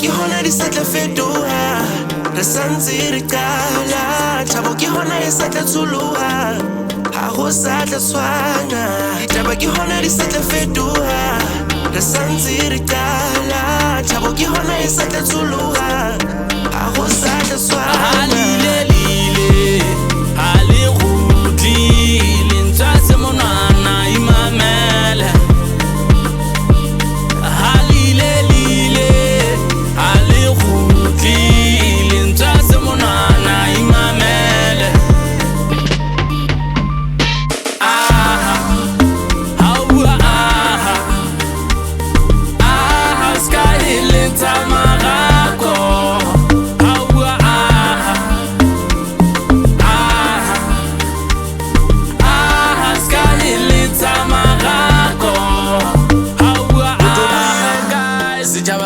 ke hona di sa tla fetoha, re santse re qala. Thabo ke hona e sa tla tsholoha, ha ho sa tla tshwana. Ditaba ke hona di sa tla fetoha, re santse re qala. Thabo ke hona e sa tla tsholoha, ha ho sa tla tshwana.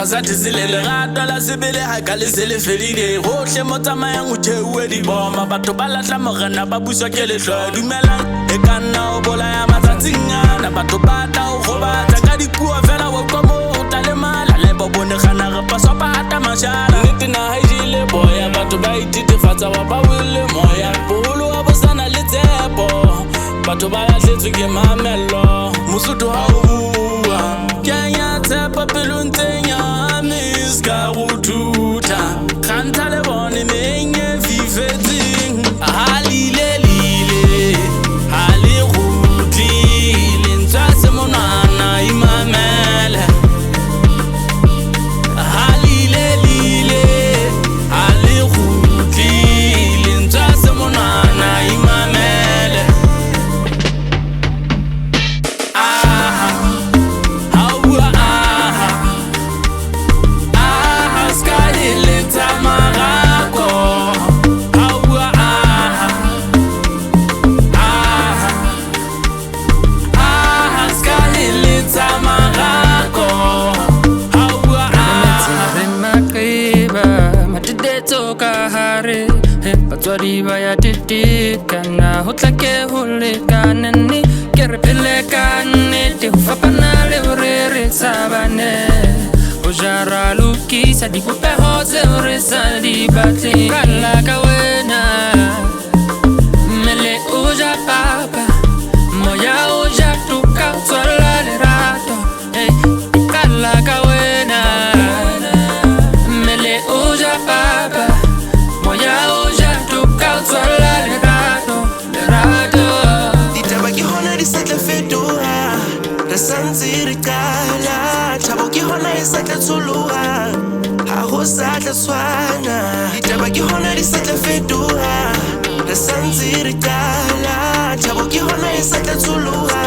Zathi zilele rata la sebele ha ka le sele felile hohle mo tsamayang o theue di bomba batho ba latla morena ba buswa ke lehlo dumelang e ka nna o bolaya matsatsing ana batho ba tla o gobatsa ka dipuo fela o kwa mo ta le mala le bo bonegana re paswa ba ata mashala nnete na ha jile boya batho ba ititefatsa wa ba wele moya boholo wa bosana le tsepo batho ba lahletswe ke mamello mosotho ha o bua kenya tsepa pelong ka rututa khanta le bone menye vivetsing halile lile hali ruti lentsa se monana imamele halile lile hali ruti lentsa se monana imamele batswadi ba ya titikana ho tla ke ho lekana nne ke re pelekane te ho fapana le hore re tsabane ho jara lokisa dipopeho tseo re sa di batle kala ka wena mele o ja papa moya o ja tuka tswala lerato kala ka wena mele o ja papa moya o ja tuka tswala lerato ditaba ke hona di sa tla fetoha, re santse re qala. Thabo ke hona e sa tla tsholoha, ha ho sa tla tshwana. Ditaba ke hona di sa tla fetoha, re santse re qala. Thabo ke hona e sa tla tsholoha,